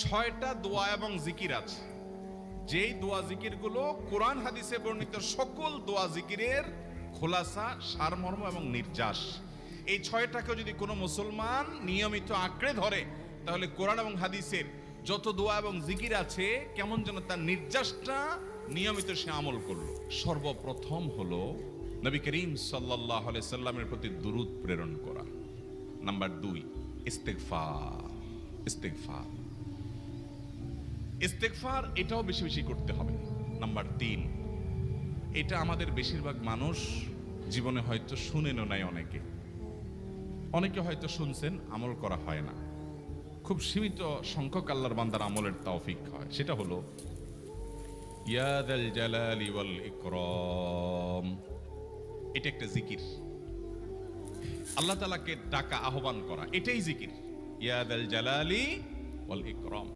ছয়টা দোয়া এবং জিকির আছে, যেই দোয়া জিকিরগুলো কোরআন হাদিসে বর্ণিত সকল দোয়া জিকিরের খোলাসা, সারমর্ম এবং নির্যাস। এই ছয়টাকে যদি কোনো মুসলমান নিয়মিত আঁকড়ে ধরে, তাহলে কোরআন এবং হাদিসের যত দোয়া এবং জিকির আছে কেমন যেন তার নির্যাসটা নিয়মিত সে আমল করলো। সর্বপ্রথম হলো নবী করিম সাল্লাল্লাহু আলাইহি সাল্লামের প্রতি দুরূদ প্রেরণ করা। নাম্বার 2, ইস্তেগফার। ইস্তেগফার ইস্তেগফার এটাও বেশি বেশি করতে হবে। নাম্বার 3, এটা আমাদের বেশিরভাগ মানুষ জীবনে হয়তো শুনেনও নাই, অনেকে হয়তো শুনছেন, আমল করা হয় না। খুব সীমিত সংখ্যক আল্লাহর বান্দার আমলের তৌফিক হয়। সেটা হলো ইয়া যাল জালালি ওয়াল ইকরাম। এটা একটা জিকির, আল্লাহ তাআলাকে ডাকা, আহ্বান করা, এটাই জিকির। ইয়া যাল জালালি ওয়াল ইকরাম।